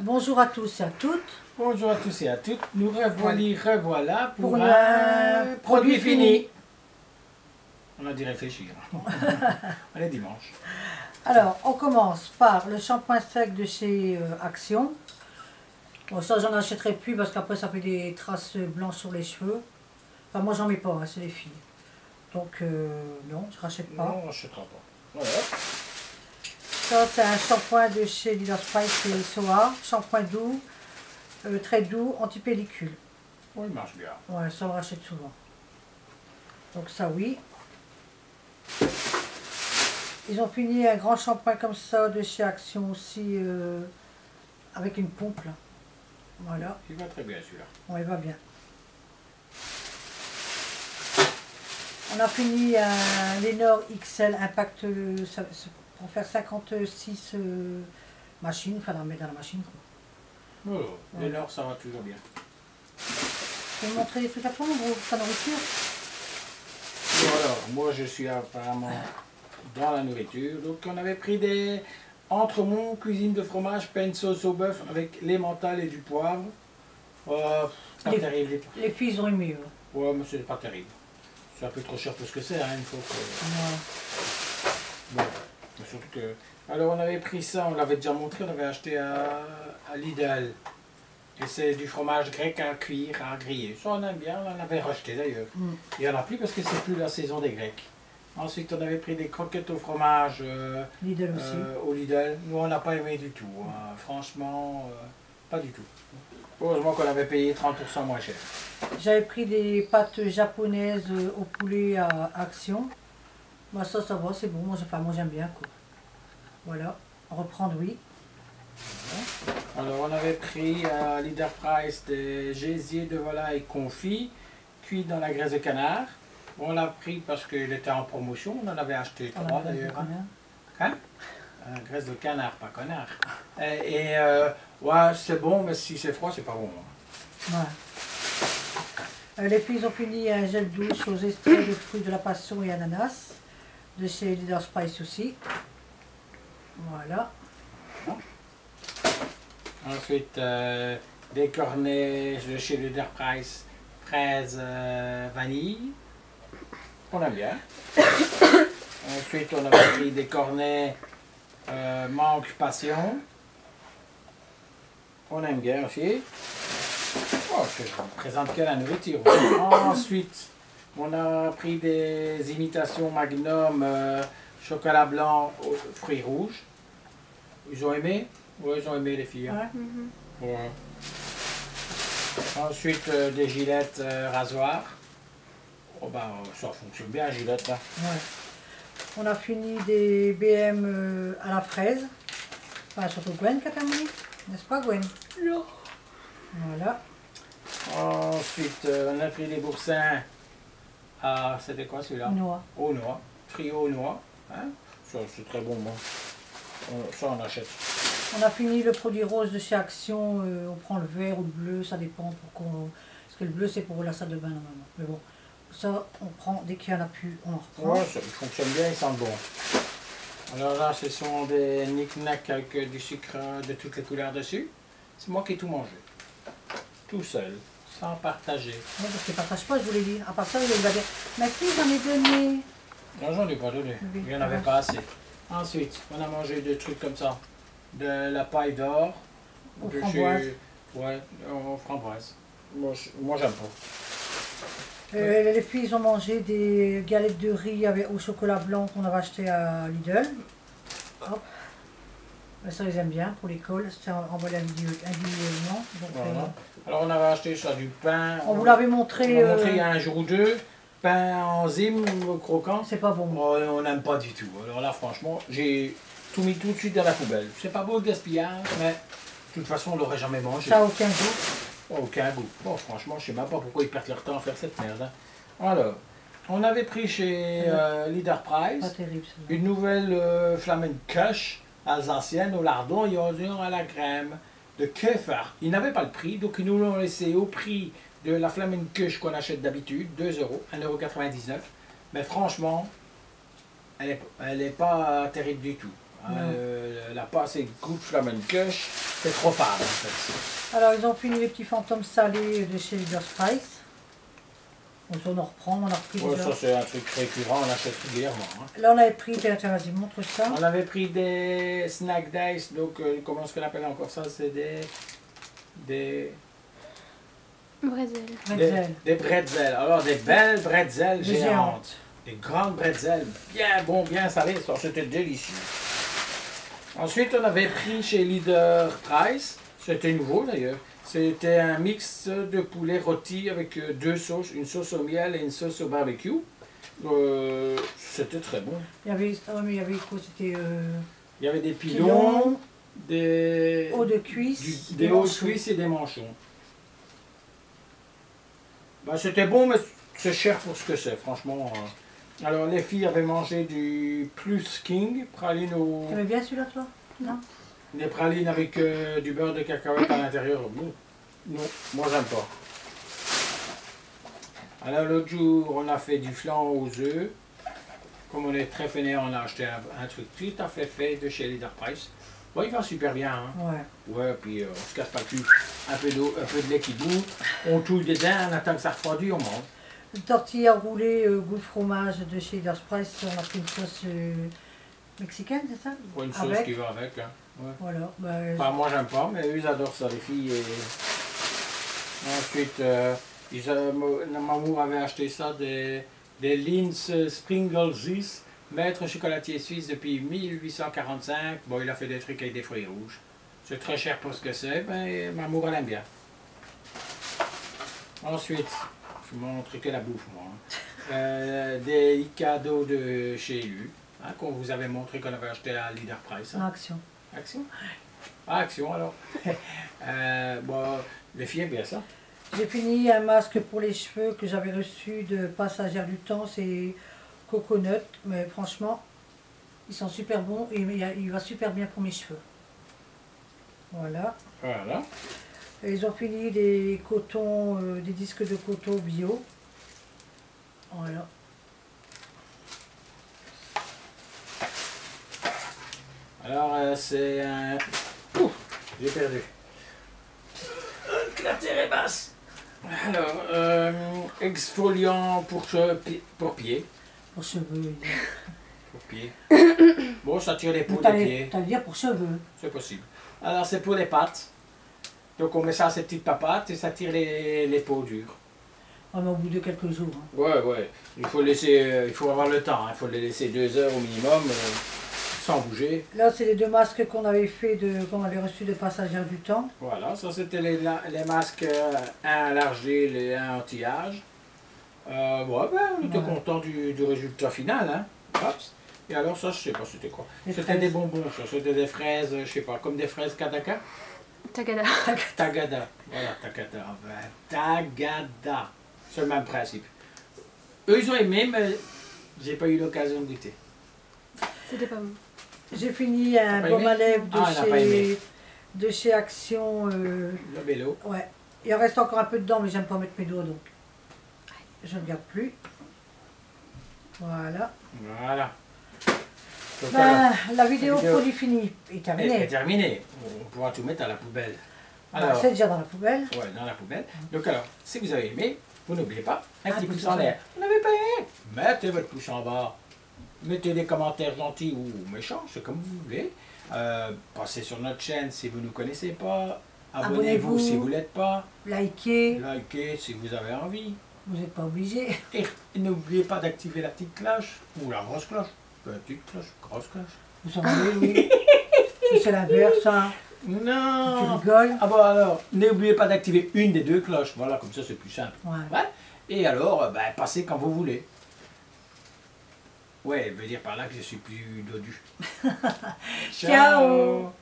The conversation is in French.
Bonjour à tous et à toutes. Bonjour à tous et à toutes. Nous revoilà pour un produit fini. On a dû réfléchir. On est dimanche. Alors, on commence par le shampoing sec de chez Action. Bon, ça, j'en achèterai plus parce qu'après, ça fait des traces blanches sur les cheveux. Enfin, moi, j'en mets pas, hein, c'est les filles. Donc, non, je rachète pas. Non, on n'achètera pas. Voilà. Ça, c'est un shampoing de chez Leader Spice et Soa. Shampoing doux, très doux, anti-pellicule. Oui, il marche bien. Ouais, ça, on le rachète souvent. Donc, ça, oui. Ils ont fini un grand shampoing comme ça de chez Action aussi, avec une pompe là. Voilà. Il va très bien celui-là. Ouais, il va bien. On a fini un Lenor XL Impact pour faire 56 machines, enfin dans la machine. Oh, Ouais. Lénore, ça va toujours bien. Je vais vous montrer des trucs à prendre, sa nourriture. Et alors, moi je suis apparemment dans la nourriture. Donc on avait pris des entremont, cuisine de fromage, pain sauce au bœuf avec l'emmental et du poivre. Pas terrible. Les filles, ils ont aimé. Ouais, mais c'est pas terrible. C'est un peu trop cher pour ce que c'est, hein, il faut que... Ouais. Bon, mais surtout que... Alors on avait pris ça, on l'avait déjà montré, on avait acheté à Lidl. Et c'est du fromage grec à cuire, à griller. Ça on aime bien, on l'avait racheté d'ailleurs. Il n'y en a plus parce que c'est plus la saison des Grecs. Ensuite on avait pris des croquettes au fromage Lidl aussi. au Lidl. Nous on n'a pas aimé du tout, hein. Franchement, pas du tout. Heureusement qu'on avait payé 30% moins cher. J'avais pris des pâtes japonaises au poulet à Action. Bah, ça va, c'est bon. Moi, j'aime bien. Quoi. Voilà. Reprendre, oui. Alors on avait pris à Leader Price des gésiers de volaille confits, cuits dans la graisse de canard. On l'a pris parce qu'il était en promotion. On en avait acheté 3 d'ailleurs. Hein? Graisse de canard, pas connard. Ouais, c'est bon, mais si c'est froid, c'est pas bon. Ouais. Les filles ont fini un gel douche aux extraits de fruits de la passion et ananas, de chez Leader Spice aussi. Voilà. Ensuite, des cornets de chez Leader Price, fraises vanille. On aime bien. Ensuite, on avait pris des cornets mangue passion. On aime bien aussi. Oh, je vous présente que la nourriture. Ensuite, on a pris des imitations Magnum chocolat blanc aux fruits rouges. Ils ont aimé? Oui, ils ont aimé les filles. Hein? Ouais. Ouais. Ensuite, des gilettes rasoirs. Oh, bah, ça fonctionne bien, gilette là. Ouais. On a fini des BM à la fraise. Enfin, surtout Gwen qui a terminé. N'est-ce pas, Gwen? Non. Voilà. Ensuite, on a pris des boursins à... C'était quoi celui-là? Noix. Aux noix. Trio aux noix. Hein? Ça, c'est très bon, moi. Ça, on achète. On a fini le produit rose de chez Action. On prend le vert ou le bleu, ça dépend. Parce que le bleu, c'est pour la salle de bain, normalement. Mais bon, ça, on prend dès qu'il n'y en a plus, on en reprend. Ouais, ça fonctionne bien, ils sentent bon. Alors là, ce sont des knick-knack avec du sucre de toutes les couleurs dessus. C'est moi qui ai tout mangé. Tout seul, sans partager. Ouais, parce qu'ils ne partagent pas, je vous l'ai dit. À part ça, il va dire, ma fille, j'en ai donné. Non, j'en ai pas donné. Il n'y en avait pas assez. Ensuite, on a mangé des trucs comme ça. De la paille d'or. Aux framboises. Ouais, aux framboises. Moi j'aime pas. Les filles, ils ont mangé des galettes de riz au chocolat blanc qu'on avait acheté à Lidl. Hop. Ça, ils aiment bien pour l'école. C'était envoyé individuellement. Voilà. Alors, on avait acheté ça du pain. On vous l'avait montré. On l'a montré il y a un jour ou deux. Pain enzyme croquant. C'est pas bon. Oh, on n'aime pas du tout. Alors là, franchement, j'ai tout mis tout de suite dans la poubelle. C'est pas beau le gaspillage, mais de toute façon, on l'aurait jamais mangé. Ça n'a aucun goût. Aucun goût. Bon, franchement, je sais même pas pourquoi ils perdent leur temps à faire cette merde. Hein. Alors, on avait pris chez Leader Price Pas terrible, une nouvelle flamencuche alsacienne au lardon et aux oignons à la crème de Käfer. Ils n'avaient pas le prix, donc ils nous l'ont laissé au prix de la flamencuche qu'on achète d'habitude, 2 €, 1,99 €. Mais franchement, elle est pas terrible du tout. La pâte c'est gut flamencuche, c'est trop fade en fait. Alors, ils ont fini les petits fantômes salés de chez Leader Price. On en reprend, on en a repris Ouais, déjà. ça c'est un truc récurrent, on achète régulièrement. Hein. Là, on avait pris, vas-y, montre ça. On avait pris des snack dice, donc comment est-ce qu'on appelle encore ça? C'est des Bretzel. des bretzels. Alors des belles bretzels Des géantes. Des grandes bretzels, bien bon, bien salées, ça c'était délicieux. Ensuite, on avait pris chez Leader Price, c'était nouveau d'ailleurs. C'était un mix de poulet rôti avec deux sauces, une sauce au miel et une sauce au barbecue. C'était très bon. Il y avait, mais il y avait quoi? C'était Il y avait des pilons, des hauts de cuisse, des hauts de cuisse et des manchons. Ben, c'était bon, mais c'est cher pour ce que c'est, franchement. Alors, les filles avaient mangé du Plus King, praline au... Tu aimais bien celui-là, toi? Non? Des pralines avec du beurre de cacahuète à l'intérieur. Non, moi j'aime pas. Alors l'autre jour, on a fait du flan aux œufs. Comme on est très fainéant, on a acheté un truc tout à fait de chez Leader Price. Bon, il va super bien. Hein. Ouais. Ouais, puis on se casse pas le cul. Un peu d'eau, un peu de lait qui bout. On touille dedans, on attend que ça refroidit, on mange. Une tortilla roulée goût fromage de chez Leader Price. On a pris une sauce mexicaine, c'est ça? Ouais, une sauce qui va avec. Hein. Ouais. Voilà. Enfin, moi j'aime pas, mais eux ils adorent ça, les filles. Et... Ensuite, maman avait acheté ça, des Linz Springelsis, maître chocolatier suisse depuis 1845. Bon, il a fait des trucs avec des fruits rouges. C'est très cher pour ce que c'est, mais maman elle aime bien. Ensuite, je vous montre que la bouffe, moi. Hein. Des cadeaux de chez lui, hein, qu'on vous avait montré qu'on avait acheté à Leader Price. Hein. Action. Action? Ah, Action alors. Bon, les filles aiment bien ça. J'ai fini un masque pour les cheveux que j'avais reçu de Passagère du Temps, c'est Coconut, mais franchement, ils sont super bons et il va super bien pour mes cheveux. Voilà. Voilà. Et ils ont fini des cotons, des disques de coton bio. Voilà. Alors, c'est un... Ouh, j'ai perdu. La terre est basse. Alors, exfoliant pour pied. Pour cheveux. Pour pied. Bon, ça tire les peaux des T'allais pieds. dire pour cheveux. C'est possible. Alors, c'est pour les pattes. Donc, on met ça à ces petites papates et ça tire les peaux dures. Ah, mais au bout de quelques jours. Hein. Ouais, ouais. Il faut laisser, il faut avoir le temps. Hein. Il faut les laisser 2 heures au minimum. Sans bouger. Là, c'est les deux masques qu'on avait fait qu'on avait reçus de Passagère du Temps. Voilà, ça c'était les masques, un largé et un anti-âge. Ouais, ben, on était content du résultat final. Hein. Hop. Et alors ça, je sais pas c'était quoi. C'était des bonbons, ça. C'était des fraises, je sais pas, comme des fraises Kadaka. Tagada. Tagada. Voilà, Tagada. Tagada. C'est le même principe. Eux, ils ont aimé, mais j'ai pas eu l'occasion de goûter. C'était pas bon. J'ai fini un baume à lèvres de chez Action. Le vélo. Ouais. Il en reste encore un peu dedans, mais j'aime pas mettre mes doigts, donc je ne regarde plus. Voilà. Voilà. Donc, Ben, la vidéo produit fini est terminée. est terminée. On pourra tout mettre à la poubelle. Alors, c'est déjà dans la poubelle. Ouais, dans la poubelle. Donc alors, si vous avez aimé, vous n'oubliez pas, un petit pouce en l'air. l'air. Vous n'avez pas aimé? Mettez votre pouce en bas. Mettez des commentaires gentils ou méchants, c'est comme vous voulez. Passez sur notre chaîne si vous ne nous connaissez pas. Abonnez-vous si vous ne l'êtes pas. Likez. Likez si vous avez envie. Vous n'êtes pas obligé. Et n'oubliez pas d'activer la petite cloche ou la grosse cloche. Petite cloche, grosse cloche. Vous en avez, oui. C'est l'inverse, hein. Non. Tu rigoles. Ah bon alors, n'oubliez pas d'activer une des deux cloches. Voilà, comme ça c'est plus simple. Ouais. Et alors, ben, passez quand vous voulez. Ouais, elle veut dire par là que je suis plus dodu. Ciao.